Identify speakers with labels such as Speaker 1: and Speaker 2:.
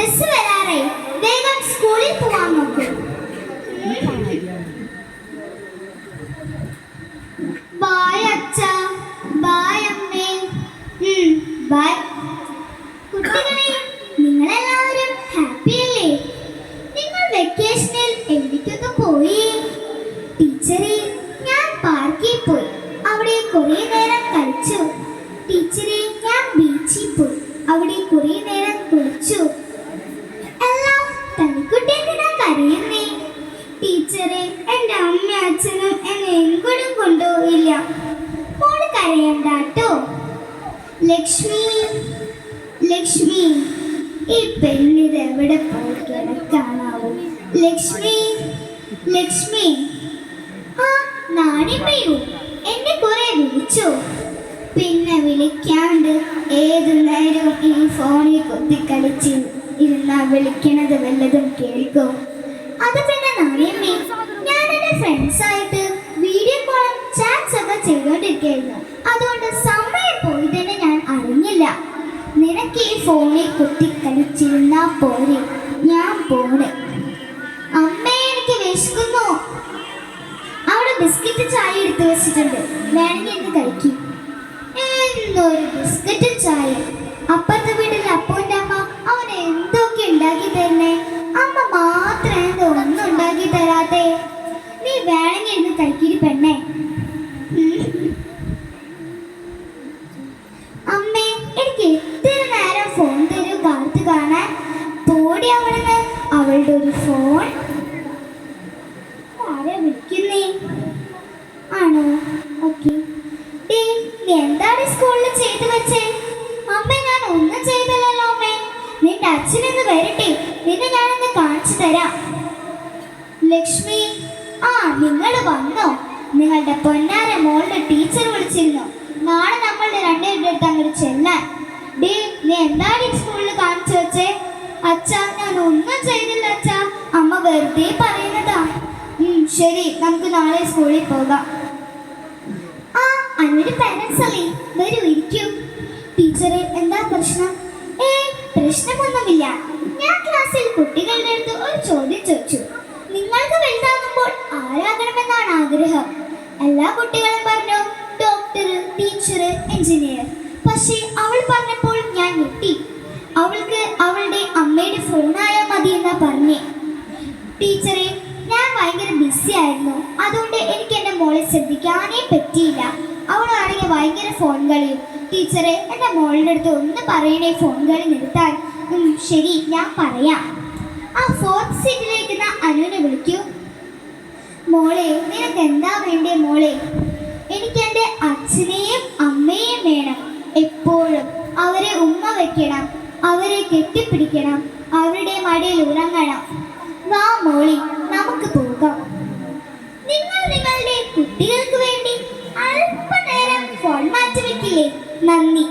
Speaker 1: Bus വരാറായി. വേഗം സ്കൂളിൽ പോവാൻ നോക്കൂ. ബായ് അച്ഛാ, ബായ് അമ്മേ. ബായ്. കുട്ടികളെ, നിങ്ങളെല്ലാവരും ഹാപ്പി അല്ലേ? നിങ്ങൾ വെക്കേഷനിൽ എവിടേക്കൊക്കെ പോയി? ടീച്ചറെ, ഞാൻ പാർക്കിൽ പോയി. അവിടെ കുറേ നേരം കളിച്ചു. ടീച്ചറെ, ഞാൻ ബീച്ചിൽ പോയി. അവിടെ കുറേ നേരം കുളിച്ചു. എല്ലാം തനിക്കുട്ടി എന്തിനാ കരയുന്നേ? ടീച്ചറെ, എൻ്റെ അമ്മ അച്ഛനും എന്നെ എങ്ങോട്ടും കൊണ്ടുപോയില്ല. മോള് കരയണ്ടാട്ടോ. ലക്ഷ്മി, ലക്ഷ്മി, ഈ പെണ്ണിത് എവിടെ പോയി കിടക്കാനാവും? ലക്ഷ്മി, ലക്ഷ്മി. ആ, നാണിമയോ, എന്നെ കുറെ വിളിച്ചു. പിന്നെ വിളിക്കാണ്ട് ഏതു നേരവും ഈ ഫോണിൽ കുത്തിക്കളിച്ച് ഇരുന്നാ വിളിക്കണത് വല്ലതും കേൾക്കും. അത് പിന്നെ നാണിയമ്മേ, ഞാൻ എൻ്റെ ഫ്രണ്ട്സായിട്ട് വീഡിയോ കോളും ചാറ്റ്സ് ഒക്കെ ചെയ്തോണ്ടിരിക്കുകയായിരുന്നു. അതുകൊണ്ട് സമയം പോയതെന്ന് ഞാൻ അറിഞ്ഞില്ല. നിനക്ക് ഈ ഫോണിൽ കുത്തിക്കളിച്ചിരുന്നാ പോരെ, ഞാൻ പോണ്. അമ്മേ, എനിക്ക് വിശക്കുന്നു. അവിടെ ബിസ്ക്കറ്റ് ചായ എടുത്തു വെച്ചിട്ടുണ്ട്, വേണമെങ്കിൽ എനിക്ക് കഴിക്കും. എന്നൊരു ബിസ്ക്കറ്റ് ചായ. അപ്പുറത്തെ വീട്ടിൽ അപ്പൂൻ്റെ അമ്മ അവന് എന്തൊക്കെ ഉണ്ടാക്കി തരണേ. അമ്മ മാത്രം എന്തോ ഒന്നും ഉണ്ടാക്കി തരാതെ. നീ വേണമെങ്കിൽ ഇരുന്ന് കഴിക്കിരി പെണ്ണേ. അമ്മേ, എനിക്ക് എത്ര നേരം ഫോൺ തരൂ കാർത്ത് കാണാൻ. പോടി അവിടുന്ന്. അവളുടെ ഒരു ഫോൺ. ആരെ വിളിക്കുന്നേ? ആണോ? ഓക്കെ. നീ എന്താണ് സ്കൂളിൽ ചെയ്തു വെച്ചേ? അമ്മ, ഞാൻ ഒന്നും ചെയ്തില്ലല്ലോ അമ്മേ. നിന്റെ അച്ഛനൊന്ന് വരട്ടെ, നിന്നെ ഞാനൊന്ന് കാണിച്ചു തരാം. ലക്ഷ്മി, ആ, നിങ്ങൾ വന്നോ? നിങ്ങളുടെ പൊന്നാര മോളുടെ ടീച്ചർ വിളിച്ചിരുന്നു. നാളെ നമ്മളുടെ രണ്ടുപേരുടെ അടുത്ത് അങ്ങോട്ട് ചെല്ലാൻ. നീ എന്താണ് ഈ സ്കൂളിൽ കാണിച്ചു വെച്ചേ? അച്ഛാ, ഞാൻ ഒന്നും ചെയ്തില്ല അച്ഛാ. അമ്മ വെറുതെ പറയുന്നതാ. ശരി, നമുക്ക് നാളെ സ്കൂളിൽ പോകാം. ആ, അന്നൊരു പാരൻസ് അല്ലേ, വരൂ, ഇരിക്കൂ. ടീച്ചറെ, എന്താ പ്രശ്നം? പ്രശ്നമൊന്നുമില്ല. ഞാൻ ക്ലാസ്സിൽ കുട്ടികളുടെ അടുത്ത് ഒരു ചോദ്യം ചോദിച്ചു. നിങ്ങൾക്ക് വലുതാകുമ്പോൾ ആരാകണമെന്നാണ് ആഗ്രഹം? എല്ലാ കുട്ടികളും പറഞ്ഞു ഡോക്ടർ, ടീച്ചർ, എഞ്ചിനീയർ. പക്ഷേ അവൾ പറഞ്ഞപ്പോൾ ഞാൻ ഞെട്ടി. അവൾക്ക് അവളുടെ അമ്മയുടെ ഫോണായാൽ മതി എന്നാ പറഞ്ഞേ. ടീച്ചറെ, ഞാൻ ഭയങ്കര ബിസി ആയിരുന്നു. അതുകൊണ്ട് എനിക്ക് എൻ്റെ മോളെ ശ്രദ്ധിക്കാനേ പറ്റിയില്ല. അവളാണെങ്കിൽ ഭയങ്കര ഫോൺ കളിയും. ടീച്ചറെ, എൻ്റെ മോളുടെ അടുത്ത് ഒന്ന് പറയണേ ഫോൺ കളി നിർത്താൻ. ശരി, ഞാൻ പറയാം. ആ 4th സീറ്റിലിരിക്കുന്ന അനുവിനെ വിളിക്കൂ. മോളെ, നിനക്ക് എന്താ വേണ്ടേ മോളെ? എനിക്ക് എൻ്റെ അച്ഛനെയും അമ്മയെയും വേണം. എപ്പോഴും അവരെ ഉമ്മ വെക്കണം, അവരെ കെട്ടിപ്പിടിക്കണം, അവരുടെ മടിയിൽ ഉറങ്ങണം. വാ മോളി, നമുക്ക് പോകാം. നിങ്ങൾ നിങ്ങളുടെ കുട്ടികൾക്ക് വേണ്ടി അല്പനേരം ഫോൺ മാറ്റി വെക്കില്ലേ? നന്ദി.